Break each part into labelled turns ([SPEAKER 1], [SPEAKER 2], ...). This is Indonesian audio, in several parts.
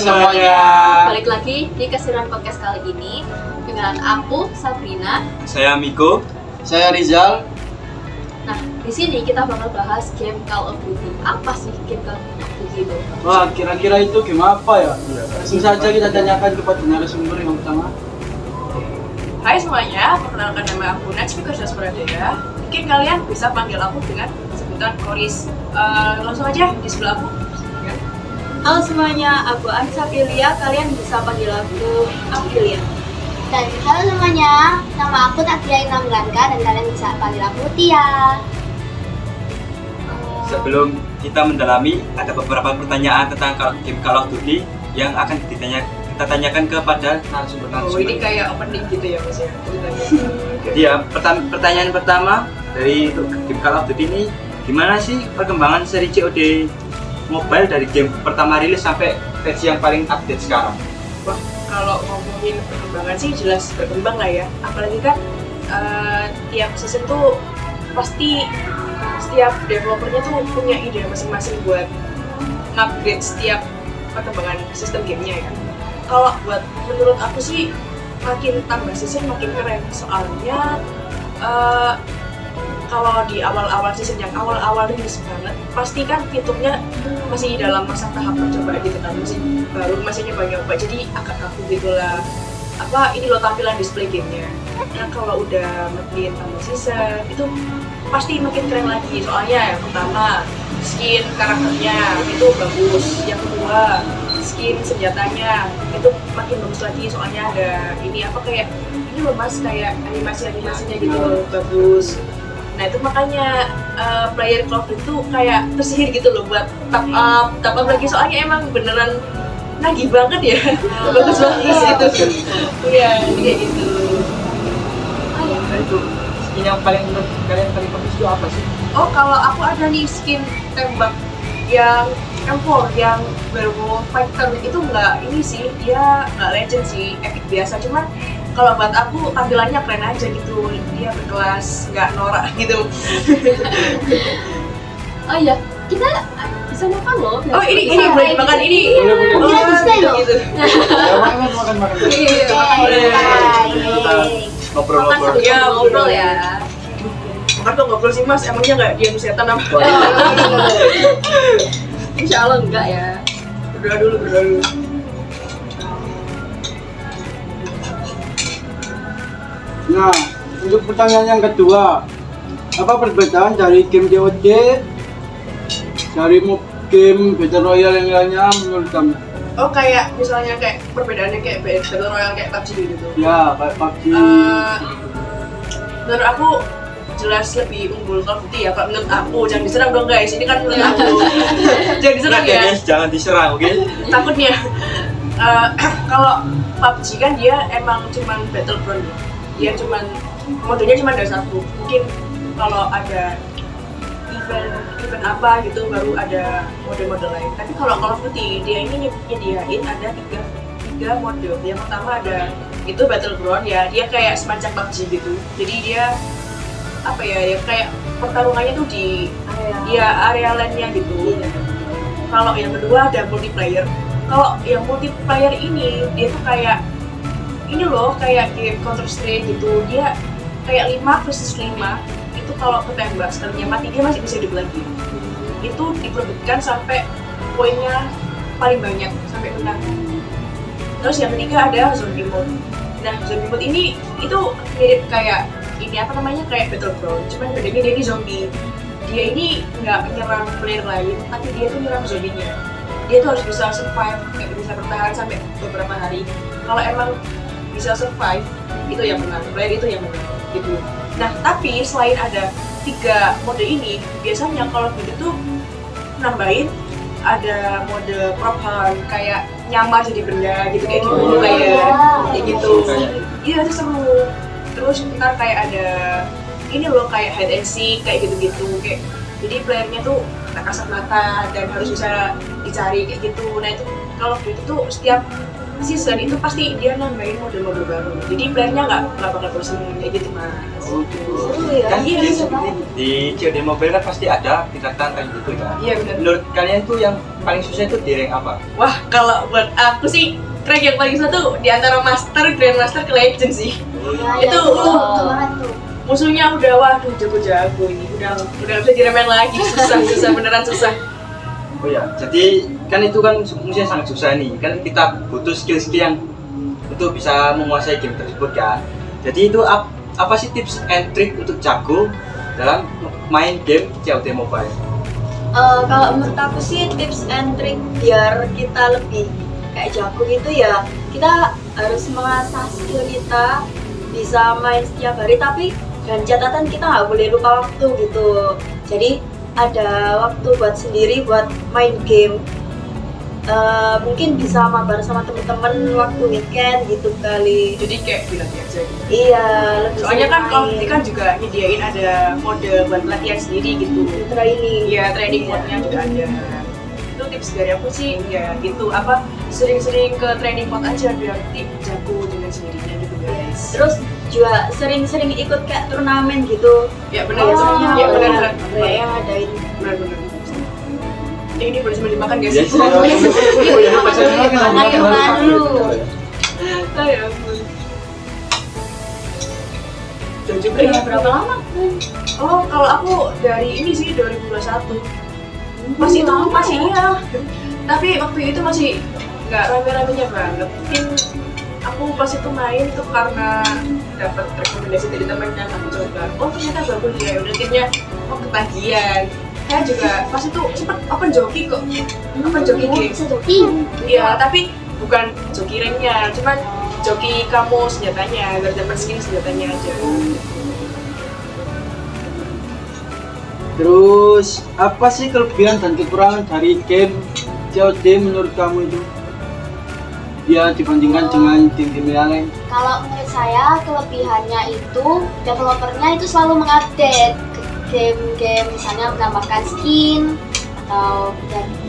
[SPEAKER 1] semuanya.
[SPEAKER 2] Balik lagi di Keseruan Podcast kali ini dengan aku Sabrina.
[SPEAKER 1] Saya Miko.
[SPEAKER 3] Saya Rizal.
[SPEAKER 2] Nah, di sini kita bakal bahas game Call of Duty. Apa sih game Call of Duty itu?
[SPEAKER 3] Wah, kira-kira itu game apa ya? Langsung saja kita tanyakan kepada narasumber yang pertama.
[SPEAKER 4] Hai semuanya, perkenalkan nama aku Najmi Kursus Pradaya. Mungkin kalian bisa panggil aku dengan sebutan Koris. Langsung aja di sebelah aku. Ya.
[SPEAKER 2] Halo semuanya, aku Anissa Aprilia. Kalian bisa panggil aku Aprilia.
[SPEAKER 5] Dan halo semuanya, nama aku Takdia Ilham Blanca dan kalian bisa panggil aku Tia.
[SPEAKER 1] Sebelum kita mendalami, ada beberapa pertanyaan tentang game Call of Duty yang akan kita tanyakan kepada narasumber-narasumber.
[SPEAKER 4] Oh, ini kayak opening gitu ya Mas ya.
[SPEAKER 1] Jadi ya, pertanyaan pertama dari game Call of Duty ini, gimana sih perkembangan seri COD Mobile dari game pertama rilis sampai versi yang paling update sekarang?
[SPEAKER 4] Wah, kalau ngomongin perkembangan sih jelas berkembang lah ya. Apalagi kan tiap season tuh pasti setiap developernya tuh punya ide masing-masing buat upgrade setiap perkembangan sistem gamenya ya. Kalau buat menurut aku sih makin tambah season makin keren, soalnya kalau di awal-awal season yang awal-awal rilis banget, pasti kan fiturnya masih dalam masa tahap percobaan gitu kan, masih nyoba-nyoba, jadi agak kaku gitu lah. Ini loh tampilan display gamenya. Nah kalau udah makin tambah season, itu pasti makin keren lagi, soalnya yang pertama skin karakternya itu bagus, yang kedua skin senjatanya itu makin bagus lagi, soalnya ada ini kayak ini loh mas, kayak animasinya gitu bagus. Nah itu makanya player Call of Duty itu kayak tersihir gitu loh buat top up lagi, soalnya emang beneran nagih banget ya. Bagus gitu. Iya kayak gitu.
[SPEAKER 3] Nah itu skin yang paling menurut kalian paling bagus itu apa sih?
[SPEAKER 4] Oh kalau aku ada nih skin tembak yang M4 yang Werewolf Fighter itu nggak ini sih, dia nggak legend sih, epic biasa, cuman kalau buat aku tampilannya keren aja gitu, dia berkelas, nggak norak gitu.
[SPEAKER 2] Oh iya, kita bisa makan loh.
[SPEAKER 4] Oh ini boleh makan ini.
[SPEAKER 5] Boleh display loh.
[SPEAKER 4] Gitu.
[SPEAKER 3] Ya makan.
[SPEAKER 1] Ngobrol-ngobrol.
[SPEAKER 4] Ya ngobrol
[SPEAKER 2] ya.
[SPEAKER 4] Makan tuh ngobrol sih mas, emangnya nggak diam setan apa?
[SPEAKER 2] Insya Allah enggak ya.
[SPEAKER 4] Berdoa dulu.
[SPEAKER 3] Nah, untuk pertanyaan yang kedua, apa perbedaan dari game COD dari game Battle Royale yang lainnya menurut kamu?
[SPEAKER 4] Oh kayak misalnya kayak perbedaannya kayak Battle Royale kayak PUBG gitu.
[SPEAKER 3] Ya, kayak PUBG.
[SPEAKER 4] Menurut aku jelas lebih unggul Call of Duty ya, kalau menurut aku. Jangan diserang dong guys, ini kan menurut aku. Jangan diserang ya.
[SPEAKER 1] Guys, jangan diserang, oke?
[SPEAKER 4] Takutnya kalau PUBG kan dia emang cuman battleground ya. Dia cuman modenya cuma ada satu. Mungkin kalau ada event apa gitu baru ada mode-mode lain. Tapi kalau Call of Duty dia ini nyediain ada tiga mode. Yang pertama ada itu battleground ya, dia kayak semacam PUBG gitu. Jadi dia ya kayak pertarungannya tuh di area lainnya gitu. Kalau yang kedua ada multiplayer. Kalau yang multiplayer ini dia tuh kayak ini loh, kayak game Counter Strike gitu. Dia kayak 5 versus 5. Itu kalau ketembak sekalinya mati dia masih bisa hidup lagi. Itu diperbutkan sampai poinnya paling banyak sampai menang. Terus yang ketiga ada zombie mode. Nah zombie mode ini itu mirip kayak kayak Battleground, cuman bedanya dia ini zombie. Dia ini nggak menyerang player lain, tapi dia tuh menyerang zombinya. Dia tuh harus bisa survive, kayak bisa bertahan sampai beberapa hari. Kalau emang bisa survive, itu yang menang, player itu yang menang gitu. Nah tapi selain ada 3 mode ini, biasanya kalau begitu nambahin ada mode prop hunt, kayak nyamar jadi benda gitu, kayak gitu. Iya itu seru. Terus ntar kayak ada ini loh kayak hide and seek kayak gitu-gitu, kayak jadi playernya tuh tak kasat mata dan harus bisa dicari kayak gitu. Nah itu kalau gitu tuh setiap season itu pasti dia nambahin mode-mode baru. Jadi playernya nggak bakal bosan kayak gitu mas.
[SPEAKER 5] Seru ya.
[SPEAKER 1] Kan
[SPEAKER 4] Iya,
[SPEAKER 1] di,
[SPEAKER 4] seru.
[SPEAKER 1] di COD Mobile kan pasti ada tingkatan kayak gitu kan.
[SPEAKER 4] Iya benar.
[SPEAKER 1] Menurut kalian itu yang paling susah itu di rank apa?
[SPEAKER 4] Wah kalau buat aku sih rank yang paling susah tuh di antara master, grandmaster ke legend sih.
[SPEAKER 5] Nah,
[SPEAKER 4] Itu,
[SPEAKER 5] banget tuh.
[SPEAKER 4] Musuhnya udah waduh jago-jago ini, udah nggak bisa diremehin lagi, susah beneran susah.
[SPEAKER 1] Oh ya, jadi kan itu kan musuhnya sangat susah nih. Kan kita butuh skill-skill yang untuk bisa menguasai game tersebut kan. Jadi itu apa sih tips and trick untuk jago dalam main game COD Mobile?
[SPEAKER 6] Kalau menurut aku sih tips and trick biar kita lebih kayak jago gitu ya, kita harus mengasah skill kita, bisa main setiap hari, tapi dan catatan kita nggak boleh lupa waktu gitu. Jadi ada waktu buat sendiri buat main game. Mungkin bisa mabar sama temen-temen waktu weekend gitu kali.
[SPEAKER 4] Jadi kayak dilatih aja gitu.
[SPEAKER 6] Iya, lebih
[SPEAKER 4] Soalnya kan
[SPEAKER 6] sering
[SPEAKER 4] kalau
[SPEAKER 6] main.
[SPEAKER 4] kan juga nyediain ada mode buat latihan sendiri gitu.
[SPEAKER 6] training.
[SPEAKER 4] Iya, training mode-nya juga ada. Itu tips dari aku sih ya gitu, apa sering-sering ke training mode aja biar nanti jago dengan sendirinya gitu guys.
[SPEAKER 6] Terus juga sering-sering ikut kayak turnamen gitu.
[SPEAKER 4] Ya benar,
[SPEAKER 6] Oh,
[SPEAKER 4] ya benar.
[SPEAKER 6] kayak yang adain.
[SPEAKER 4] Benar. Ini boleh sambil dimakan guys.
[SPEAKER 1] Ya,
[SPEAKER 5] Makan dulu.
[SPEAKER 4] Ya ampun. Udah juga ya.
[SPEAKER 2] Berapa lama?
[SPEAKER 4] Oh, kalau aku dari ini sih 2021. Masih tahu masih iya. Tapi waktu itu masih nggak rame-ramenya banget. Mungkin aku pas itu main tuh karena dapat rekomendasi dari teman yang aku coba. Oh ternyata bagus ya. Udah akhirnya ketagihan. Saya juga pas itu sempet open joki kok. Open joki game.
[SPEAKER 5] Bisa joki.
[SPEAKER 4] Iya, tapi bukan joki ranknya, cuman joki kamu senjatanya, biar dapat skin senjatanya aja.
[SPEAKER 3] Terus apa sih kelebihan dan kekurangan dari game COD menurut kamu itu? Ya dibandingkan dengan game-game yang lain.
[SPEAKER 5] Kalau menurut saya kelebihannya itu developernya itu selalu mengupdate game-game, misalnya menambahkan skin atau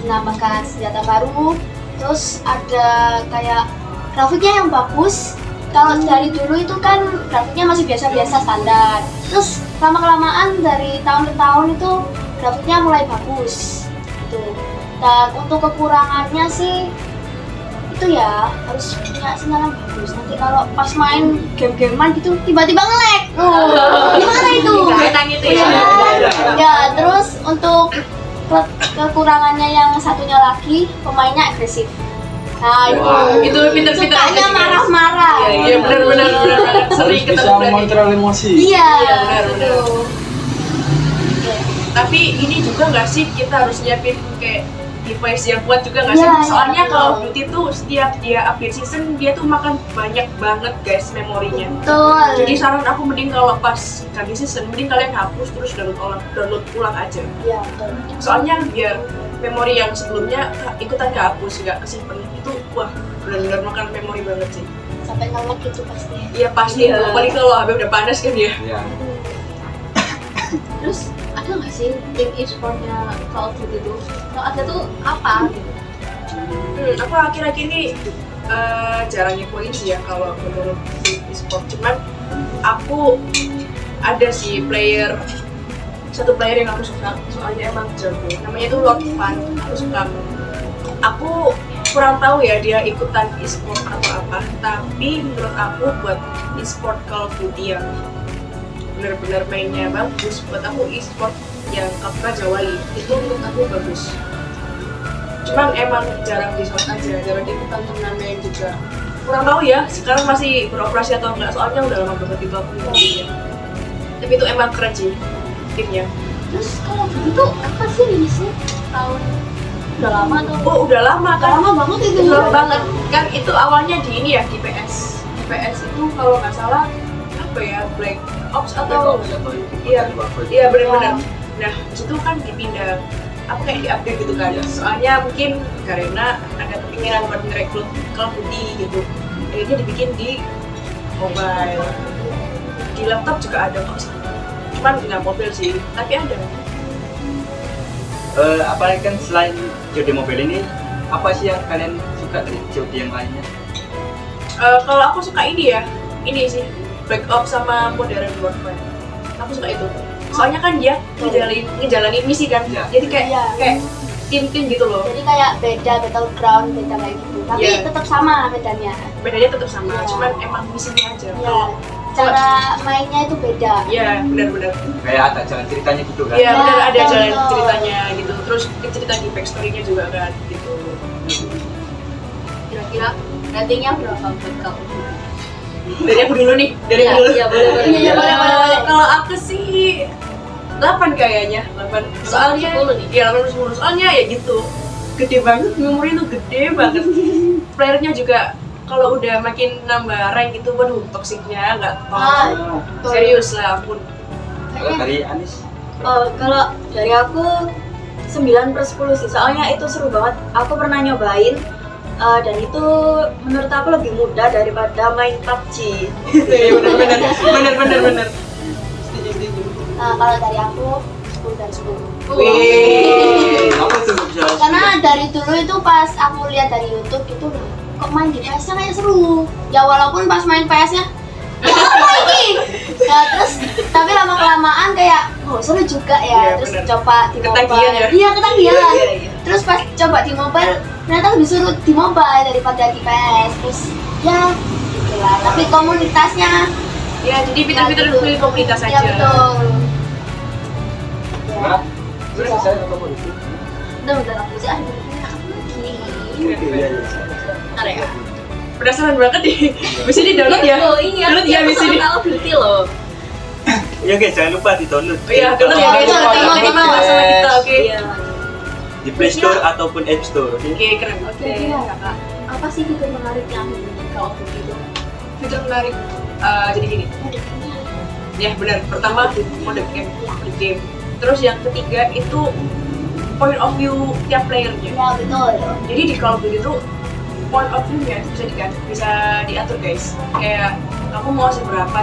[SPEAKER 5] menambahkan senjata baru. Terus ada kayak grafiknya yang bagus. Kalau dari dulu itu kan grafiknya masih biasa-biasa standar. Terus lama-kelamaan dari tahun ke tahun itu grafiknya mulai bagus. Gitu. Dan untuk kekurangannya sih itu ya harus punya sinyal yang bagus. Nanti kalau pas main game-gamean gitu tiba-tiba nge-lag. Gimana itu?
[SPEAKER 4] Kaitan itu ya.
[SPEAKER 5] Ya, terus untuk kekurangannya yang satunya lagi pemainnya agresif. Nah,
[SPEAKER 4] Itu pinter-pinter aja
[SPEAKER 5] sukanya
[SPEAKER 4] sih, guys.
[SPEAKER 5] marah-marah.
[SPEAKER 4] Iya, benar-benar
[SPEAKER 3] Harus
[SPEAKER 4] sering
[SPEAKER 3] bisa
[SPEAKER 4] ketemu lagi.
[SPEAKER 3] mengontrol emosi.
[SPEAKER 5] Iya,
[SPEAKER 4] benar,
[SPEAKER 5] gitu.
[SPEAKER 4] Tapi ini juga nggak sih kita harus nyiapin kayak device yang kuat juga nggak sih?
[SPEAKER 5] Iya, iya,
[SPEAKER 4] Soalnya
[SPEAKER 5] betul.
[SPEAKER 4] kalau Duty tuh setiap dia update season dia tuh makan banyak banget guys memorinya.
[SPEAKER 5] Betul.
[SPEAKER 4] Jadi saran aku mending kalau pas ganti season mending kalian hapus terus download ulang aja.
[SPEAKER 5] Iya, betul.
[SPEAKER 4] Soalnya biar memori yang sebelumnya ikutan kehapus nggak kesimpan itu wah benar-benar makan memori banget sih.
[SPEAKER 5] Sampai nge-lag gitu pasti.
[SPEAKER 4] Iya pasti,
[SPEAKER 6] Iya.
[SPEAKER 4] apalagi kalau HP udah panas kan ya.
[SPEAKER 1] Ya.
[SPEAKER 2] Terus ada nggak sih tim e-sportnya Call of Duty itu? Kalau ada tuh apa gitu?
[SPEAKER 4] Aku akhir-akhir ini jarang ngepoin sih ya kalau menurut tim e-sport. Cuman aku ada sih satu player yang aku suka, soalnya emang jago. Namanya itu Lord Fan. Aku suka. Aku kurang tahu ya dia ikutan e-sport atau apa, tapi menurut aku buat e-sport Call of Duty yang benar-benar mainnya bagus, buat aku e-sport yang Raja Wali itu menurut aku bagus. Cuman emang jarang di shot aja, jarang ikutan turnamen juga. Kurang tahu ya, sekarang masih beroperasi atau enggak, soalnya udah lama banget itu aku ngomongnya. Tapi itu emang keren sih timnya.
[SPEAKER 2] Terus Call of Duty tuh apa sih rilisnya? Tahun udah lama tuh.
[SPEAKER 4] Oh udah lama kan?
[SPEAKER 2] Lama banget itu.
[SPEAKER 4] Udah lama banget kan, itu awalnya di ini ya, di PS. Di PS itu kalau nggak salah apa ya, Black Ops atau iya benar-benar. Nah itu kan dipindah, apa kayak diupdate gitu kan. Soalnya mungkin karena ada kepikiran buat merekrut Call of Duty gitu, akhirnya dibikin di mobile. Di laptop juga ada kok, cuman nggak mobil sih, tapi ada.
[SPEAKER 1] Apalagi kan selain COD Mobile ini, apa sih yang kalian suka dari COD yang lainnya?
[SPEAKER 4] Kalau aku suka ini sih Black Ops sama Modern Warfare. Aku suka itu. Soalnya kan dia ngejalanin misi kan.
[SPEAKER 1] Iya.
[SPEAKER 4] Jadi kayak
[SPEAKER 5] Iya.
[SPEAKER 4] kayak tim-tim gitu loh.
[SPEAKER 5] Jadi kayak beda battleground, beda kayak gitu. Tapi
[SPEAKER 4] Iya.
[SPEAKER 5] tetap sama medannya.
[SPEAKER 4] Bedanya tetap sama,
[SPEAKER 5] Iya.
[SPEAKER 4] cuman emang misinya aja.
[SPEAKER 5] Iya.
[SPEAKER 4] Kalau
[SPEAKER 5] Cara mainnya itu beda.
[SPEAKER 4] Iya, benar-benar.
[SPEAKER 1] Kayak ada jalan ceritanya gitu kan.
[SPEAKER 4] Iya, benar ada
[SPEAKER 5] betul,
[SPEAKER 4] jalan
[SPEAKER 5] betul.
[SPEAKER 4] ceritanya gitu. Terus cerita di backstory-nya juga kan gitu.
[SPEAKER 2] Kira-kira ratingnya berapa buat Call of Duty?
[SPEAKER 4] Dari aku dulu nih, dari
[SPEAKER 2] Iya,
[SPEAKER 4] aku dulu.
[SPEAKER 2] iya, boleh.
[SPEAKER 5] Iya, boleh.
[SPEAKER 4] Kalau aku sih 8 kayaknya, 8. Soalnya
[SPEAKER 2] 10 nih.
[SPEAKER 4] Iya, 8 10. Soalnya ya gitu. Gede banget, memori itu gede banget. Playernya juga kalau udah makin nambah rank itu, waduh, toksiknya nggak
[SPEAKER 5] Ah,
[SPEAKER 4] tahu. Serius lah, ampun.
[SPEAKER 1] Kalau dari Anis,
[SPEAKER 6] Kalau dari aku 9/10 sih, soalnya itu seru banget. Aku pernah nyobain dan itu menurut aku lebih mudah daripada main PUBG.
[SPEAKER 4] Iya, bener.
[SPEAKER 5] Nah, kalau dari aku 10 dan 10.
[SPEAKER 4] Wih.
[SPEAKER 1] apa tuh bisa?
[SPEAKER 5] Karena dari dulu itu pas aku lihat dari YouTube itu loh, kok main di PS-nya kayak seru. Ya walaupun pas main PS-nya apa ini? Ya terus tapi lama kelamaan kayak oh seru juga ya.
[SPEAKER 4] Iya,
[SPEAKER 5] Terus
[SPEAKER 4] bener.
[SPEAKER 5] coba di
[SPEAKER 4] Ketagihan
[SPEAKER 5] mobile.
[SPEAKER 4] ya?
[SPEAKER 5] Iya ketagihan.
[SPEAKER 4] Iya.
[SPEAKER 5] Terus pas coba di mobile ternyata lebih seru di mobile daripada di PS. Terus ya gitulah. Tapi komunitasnya
[SPEAKER 4] Ya, jadi fitur-fitur
[SPEAKER 5] gitu.
[SPEAKER 4] pilih komunitas
[SPEAKER 5] ya
[SPEAKER 4] aja.
[SPEAKER 5] betul.
[SPEAKER 1] Gimana? Sudah selesai atau mau itu?
[SPEAKER 5] Udah aku sih lagi.
[SPEAKER 1] Iya, iya.
[SPEAKER 2] Bentar ya.
[SPEAKER 4] Penasaran banget nih. Bisa di download ya?
[SPEAKER 2] Oh iya,
[SPEAKER 4] Download ya bisa di.
[SPEAKER 2] Call of Duty loh.
[SPEAKER 1] Ya guys, jangan lupa di download.
[SPEAKER 4] Oh iya, download ya guys.
[SPEAKER 5] Download,
[SPEAKER 4] Nanti
[SPEAKER 5] download.
[SPEAKER 4] sama kita, oke?
[SPEAKER 2] Iya.
[SPEAKER 1] Di Play Store ataupun App Store, oke?
[SPEAKER 4] Oke, keren.
[SPEAKER 2] Kira-kira ya Kak, apa sih fitur menarik yang ada di Call of Duty itu?
[SPEAKER 4] Fitur menarik. Jadi gini. Ya benar. Pertama mode game. Terus yang ketiga itu point of view tiap playernya.
[SPEAKER 5] Ya betul.
[SPEAKER 4] Jadi di Call of Duty itu point of view-nya itu bisa diatur guys. Kayak kamu mau seberapa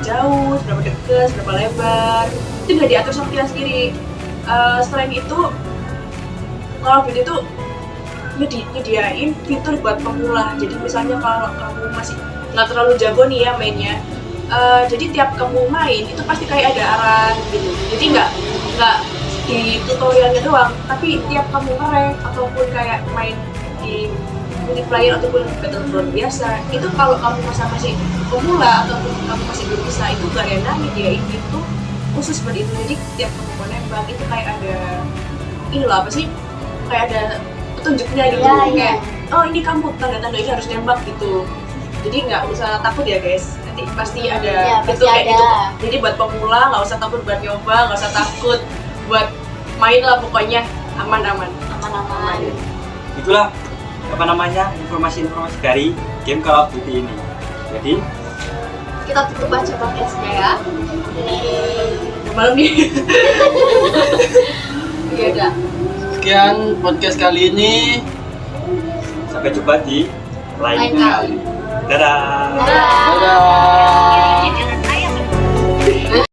[SPEAKER 4] jauh, seberapa dekat, seberapa lebar, itu udah diatur sama kita sendiri. Selain itu, Call of Duty itu nyediain fitur buat pemula. Jadi misalnya kalau kamu masih nggak terlalu jago nih ya mainnya, jadi tiap kamu main itu pasti kayak ada arahan gitu. Jadi nggak di tutorialnya doang, tapi tiap kamu nge-rank ataupun kayak main di multiplayer ataupun battleground biasa, itu kalau kamu masih pemula ataupun kamu masih belum bisa, itu Garena nyediain itu khusus buat itu. Jadi tiap kamu mau nembak itu kayak ada ini loh, apa sih, kayak ada petunjuknya gitu.
[SPEAKER 5] Iya, iya.
[SPEAKER 4] Kayak oh ini kamu tanda-tanda ini harus nembak gitu. Jadi nggak usah takut ya guys, nanti pasti ada
[SPEAKER 5] Iya,
[SPEAKER 4] fitur
[SPEAKER 5] pasti
[SPEAKER 4] kayak
[SPEAKER 5] ada.
[SPEAKER 4] gitu. Jadi buat pemula nggak usah takut buat nyoba, nggak usah takut buat main lah, pokoknya aman-aman.
[SPEAKER 5] Aman-aman.
[SPEAKER 1] Itulah apa namanya informasi-informasi dari game Call of Duty ini. Jadi
[SPEAKER 2] Kita tutup aja podcastnya ya.
[SPEAKER 4] Udah malam nih.
[SPEAKER 2] Iya udah.
[SPEAKER 3] Sekian podcast kali ini.
[SPEAKER 1] sampai jumpa di lain
[SPEAKER 2] Lain
[SPEAKER 1] kali.
[SPEAKER 2] kali.
[SPEAKER 1] Dadah.
[SPEAKER 5] Dadah.
[SPEAKER 3] Dadah.